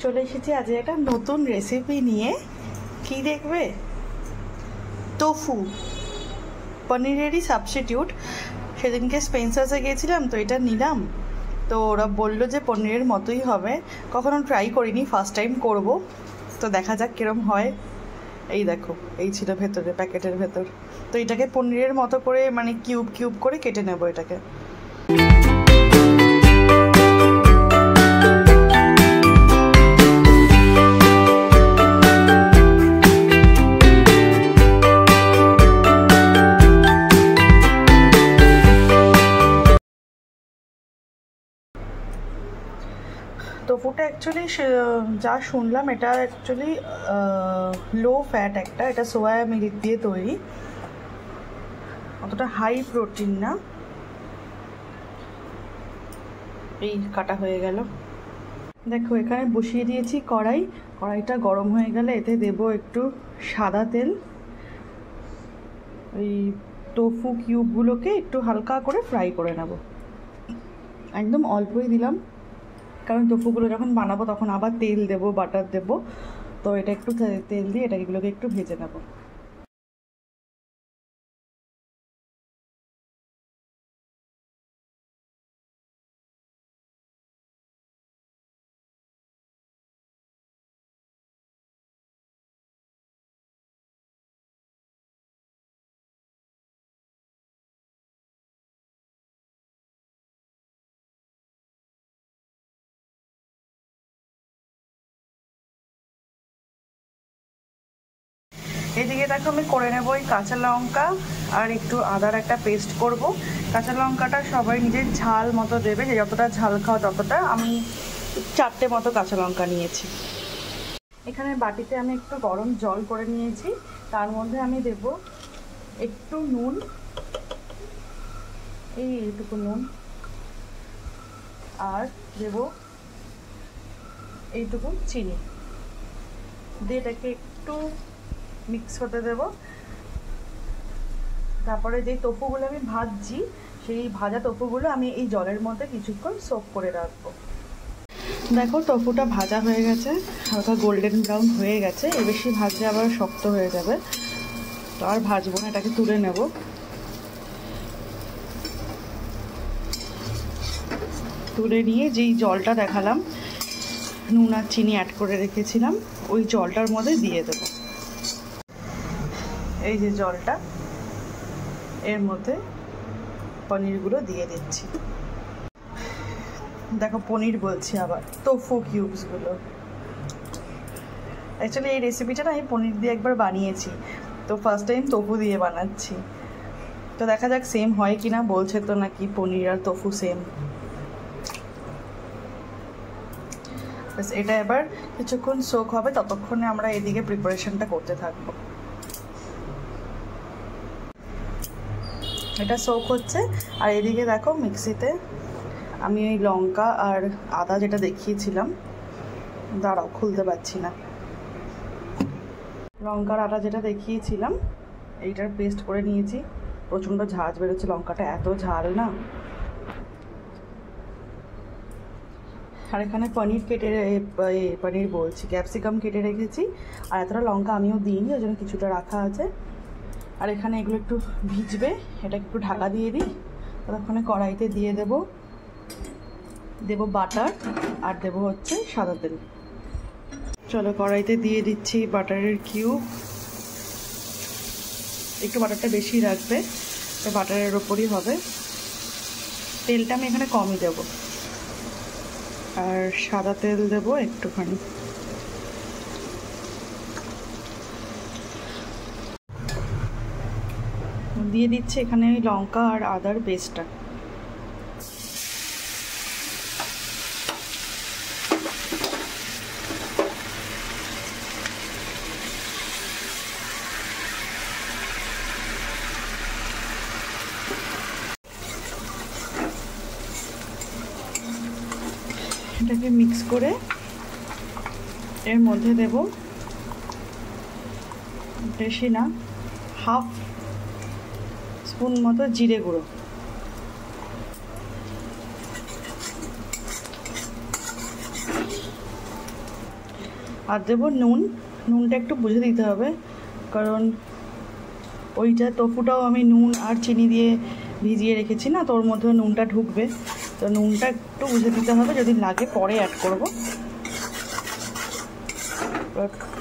চলে এসেছি আজ একটা নতুন রেসিপি নিয়ে। কি দেখবে? তোফু, পনিরেরই সাবস্টিটিউট। সেদিনকে স্পেন্সার্সে গিয়েছিলাম তো এটা নিলাম, তো ওরা বললো যে পনিরের মতোই হবে। কখনো ট্রাই করিনি, ফার্স্ট টাইম করব, তো দেখা যাক কিরম হয়। এই দেখো, এই ছিল ভেতরে, প্যাকেটের ভেতর। তো এটাকে পনিরের মতো করে মানে কিউব কিউব করে কেটে নেব এটাকে। তোফুটা অ্যাকচুয়ালি যা শুনলাম এটা অ্যাকচুয়ালি লো ফ্যাট একটা, এটা সোয়া মিল্ক দিয়ে তৈরি, অতটা হাই প্রোটিন না। এই কাটা হয়ে গেল। দেখো এখানে বসিয়ে দিয়েছি কড়াই, কড়াইটা গরম হয়ে গেলে এতে দেব একটু সাদা তেল। এই তোফু কিউবগুলোকে একটু হালকা করে ফ্রাই করে নেব, একদম অল্পই দিলাম, কারণ তোফুগুলো যখন বানাবো তখন আবার তেল দেবো, বাটার দেবো, তো এটা একটু তেল দিয়ে এগুলোকে একটু ভেজে নেব। এদিকে দেখো আমি করে নেবো এই কাঁচা লঙ্কা আর একটু আদার একটা পেস্ট করব। কাঁচা লঙ্কাটা সবাই নিজের ঝাল মতো দেবে, যে যতটা ঝাল খাও ততটা। আমি 4টে মতো কাঁচা লঙ্কা নিয়েছি। এখানে বাটিতে আমি একটু গরম জল করে নিয়েছি, তার মধ্যে আমি দেব একটু নুন, এইটুকু নুন, আর দেব এইটুকু চিনি দিয়ে এটাকে একটু মিক্স হতে দেব। তারপরে যে তোফুগুলো আমি ভাজছি, সেই ভাজা তোফুগুলো আমি এই জলের মধ্যে কিছুক্ষণ সোক করে রাখবো। দেখো তোফুটা ভাজা হয়ে গেছে, হালকা গোল্ডেন ব্রাউন হয়ে গেছে। এর বেশি ভাজলে আবার শক্ত হয়ে যাবে, তো আর ভাজবো না, এটাকে তুলে নেব। তুলে নিয়ে যেই জলটা দেখালাম, নুন আর চিনি অ্যাড করে রেখেছিলাম, ওই জলটার মধ্যে দিয়ে দেবো। এই যে জলটা, এর মধ্যে পনিরগুলো দিয়ে দিচ্ছি। দেখো পনির বলছি আবার, তোফু কিউবসগুলো। অ্যাকচুয়ালি এই রেসিপিটা না আমি পনির দিয়ে একবার বানিয়েছি, তো ফার্স্ট টাইম তোফু দিয়ে বানাচ্ছি, তো দেখা যাক সেম হয় কি না। বলছে তো নাকি পনির আর তোফু সেম। বাস এটা এবার কিছুক্ষণ সোক হবে, ততক্ষণে আমরা এদিকে প্রিপারেশনটা করতে থাকবো। এটা সোক হচ্ছে, আর এদিকে দেখো মিক্সিতে আমি ওই লঙ্কা আর আদা যেটা দেখিয়েছিলাম, দাঁড়াও খুলতে পারছি না, লঙ্কা আর আদা যেটা দেখিয়েছিলাম এইটার পেস্ট করে নিয়েছি। প্রচণ্ড ঝাঁজ বেরোচ্ছে, লঙ্কাটা এত ঝাল না। আর এখানে পনির কেটে, পনির বলছি, ক্যাপসিকাম কেটে রেখেছি, আর এতটা লঙ্কা আমিও দিইনি, ওই জন্য কিছুটা রাখা আছে। আর এখানে এগুলো একটু ভিজবে, এটা একটু ঢাকা দিয়ে দিই। ততক্ষণে কড়াইতে দিয়ে দেব বাটার, আর দেব হচ্ছে সাদা তেল। চলো কড়াইতে দিয়ে দিচ্ছি বাটারের কিউব। একটু বাটারটা বেশি রাখবে, বাটারের ওপরই হবে। তেলটা আমি এখানে কমই দেব, আর সাদা তেল দেব একটুখানি। দিয়ে দিচ্ছি এখানে ওই লঙ্কা আর আদার পেস্টটা। এটাকে মিক্স করে এর মধ্যে দেব, বেশি না, হাফ স্পুন মতো জিরে গুঁড়ো। আর দেবো নুন। নুনটা একটু বুঝে দিতে হবে, কারণ ওইটা তোফুটাও আমি নুন আর চিনি দিয়ে ভিজিয়ে রেখেছি না, তো ওর মধ্যে নুনটা ঢুকবে, তো নুনটা একটু বুঝে দিতে হবে, যদি লাগে পরে অ্যাড করব।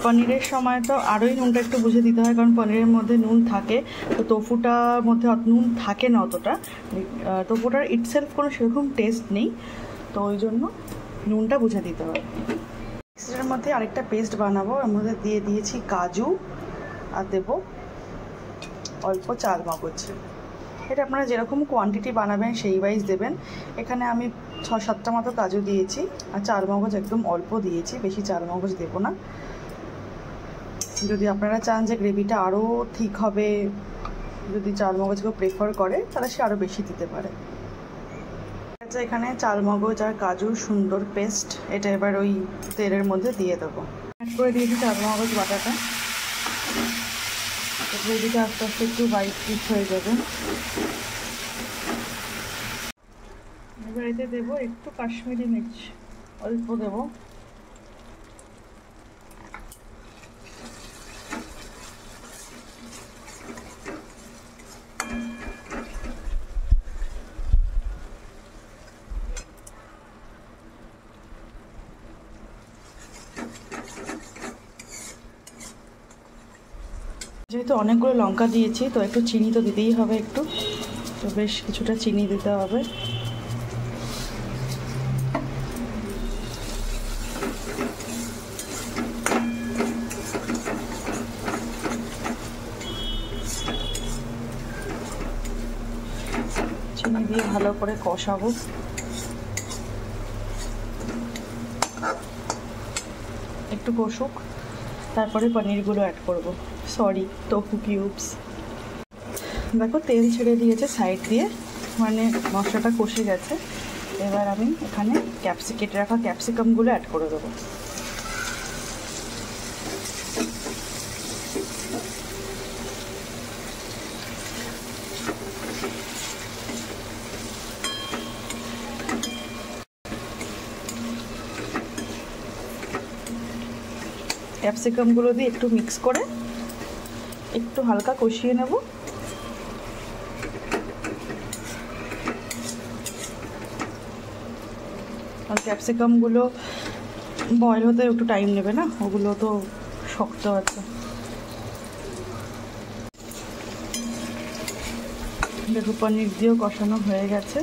পনিরের সময় তো আরোই নুনটা একটু বুঝে দিতে হয়, কারণ পনিরের মধ্যে নুন থাকে, তো তোফুটার মধ্যে নুন থাকে না অতটা, তোফুটার ইটসেলফ কোনো সেরকম টেস্ট নেই, তো ওই জন্য নুনটা বুঝে দিতে হয়। মিক্সিটার মধ্যে আরেকটা পেস্ট বানাবো, এর মধ্যে দিয়ে দিয়েছি কাজু আর দেবো অল্প চাল মগজ। এটা আপনারা যেরকম কোয়ান্টিটি বানাবেন সেই ওয়াইজ দেবেন। এখানে আমি 6-7টা মতো কাজু দিয়েছি, আর চাল মগজ একদম অল্প দিয়েছি, বেশি চাল মগজ দেবো না। যদি আপনারা চান যে গ্রেভিটা আরও ঠিক হবে, যদি চাল মগজকে প্রেফার করে, তাহলে সে আরও বেশি দিতে পারে। আচ্ছা, এখানে চাল মগজ আর কাজুর সুন্দর পেস্ট, এটা এবার ওই তেলের মধ্যে দিয়ে দেবো। অ্যাড করে দিয়েছি চাল মগজ বাটাটা। গ্রেভিটা আস্তে আস্তে একটু হোয়াইট পিচ হয়ে যাবে। এবার এতে দেবো একটু কাশ্মীরি মির্চ, অল্প দেবো। যেহেতু অনেকগুলো লঙ্কা দিয়েছি, তো একটু চিনি তো দিতেই হবে, একটু তো বেশ কিছুটা চিনি দিতে হবে। চিনি দিয়ে ভালো করে কষাবো। একটু কষুক, তারপরে পনিরগুলো অ্যাড করব, সরি তোফু কিউবস। দেখো তেল ছেড়ে দিয়েছে সাইড দিয়ে, মানে মশলাটা কষে গেছে। এবার আমি এখানে কেটে রাখা ক্যাপসিকামগুলো অ্যাড করে দেবো। ক্যাপসিকামগুলো দিয়ে একটু মিক্স করে একটু হালকা কষিয়ে নেব। আর ক্যাপসিকামগুলো বয়েল হতে একটু টাইম নেবে না, ওগুলো তো শক্ত আছে। দেখো পনির দিয়েও কষানো হয়ে গেছে।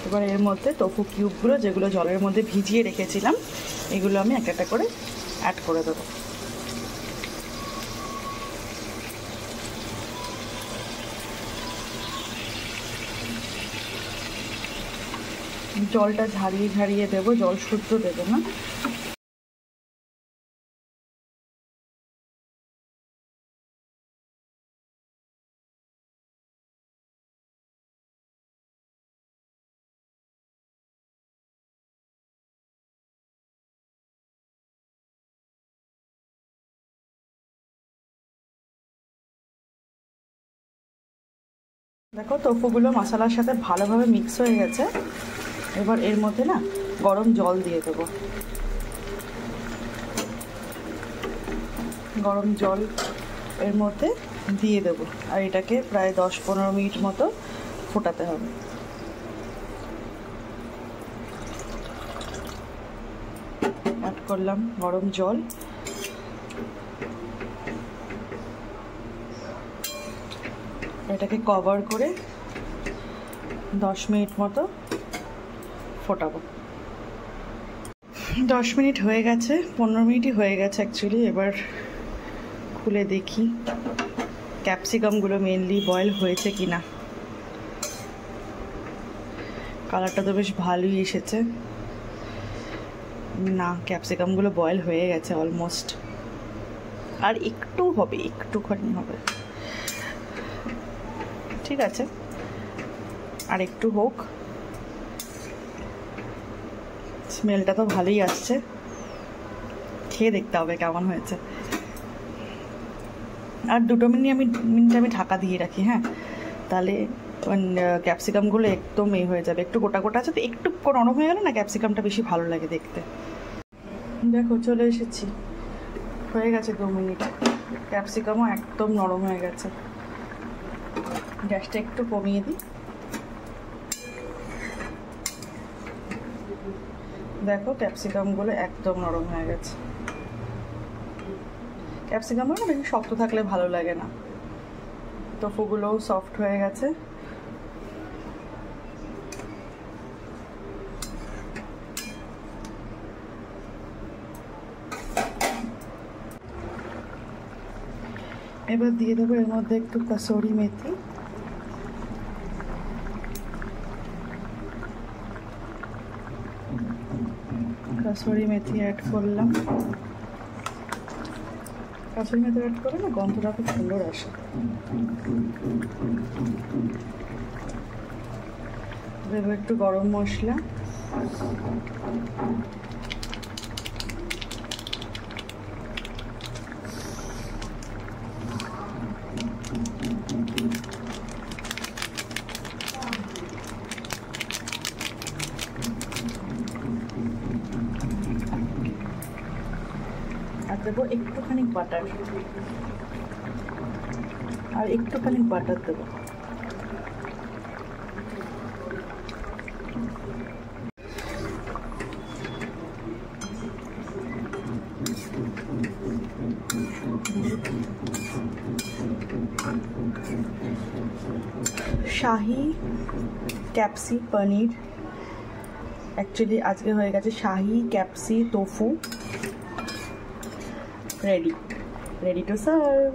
এবার এর মধ্যে টোফু কিউবগুলো, যেগুলো জলের মধ্যে ভিজিয়ে রেখেছিলাম, এগুলো আমি একটা একটা করে অ্যাড করে দেবো। জলটা ঝারিয়ে ঝারিয়ে দেবো, জল শুদ্ধ দেবো না। দেখো তোফুগুলো মশলার সাথে ভালোভাবে মিক্স হয়ে গেছে। এবার এর মধ্যে না গরম জল দিয়ে দেবো। গরম জল এর মধ্যে দিয়ে দেবো, আর এটাকে প্রায় 10-15 মিনিট মতো ফোটাতে হবে। অ্যাড করলাম গরম জল। এটাকে কভার করে 10 মিনিট মতো ফোটাবো। 10 মিনিট হয়ে গেছে, 15 মিনিটই হয়ে গেছে অ্যাকচুয়ালি। এবার খুলে দেখি ক্যাপসিকামগুলো মেনলি বয়েল হয়েছে কি না। কালারটা তো বেশ ভালোই এসেছে। না, ক্যাপসিকামগুলো বয়েল হয়ে গেছে অলমোস্ট, আর একটু হবে, একটুখানি হবে। ঠিক আছে, আর একটু হোক। স্মেলটা তো ভালোই আসছে, খেয়ে দেখতে হবে কেমন হয়েছে। আর 2 মিনিট আমি ঢাকা দিয়ে রাখি, হ্যাঁ, তাহলে ক্যাপসিকামগুলো একদম হয়ে যাবে। একটু গোটা গোটা আছে তো, একটু নরম হয়ে গেলে না ক্যাপসিকামটা বেশি ভালো লাগে দেখতে। দেখো চলে এসেছি, হয়ে গেছে 2 মিনিট। ক্যাপসিকামও একদম নরম হয়ে গেছে। গ্যাসটা একটু কমিয়ে দিই। দেখো ক্যাপসিকামগুলো একদম নরম হয়ে গেছে। ক্যাপসিকামগুলো না বেশি শক্ত থাকলে ভালো লাগে না। টোফুগুলোও সফট হয়ে গেছে। এবার দিয়ে দেবো এর মধ্যে একটু কাসুরি মেথি। কাসুরি মেথি অ্যাড করলাম। কাসুরি মেথি অ্যাড করে না গন্ধটা খুব সুন্দর আসে। দেবো একটু গরম মশলা। আর দেবো একটুখানি বাটার, আর একটুখানি বাটার দেবো। শাহি ক্যাপসি পনির, অ্যাকচুয়ালি আজকে হয়ে গেছে শাহি ক্যাপসি তোফু রেডি টু সার্ভ।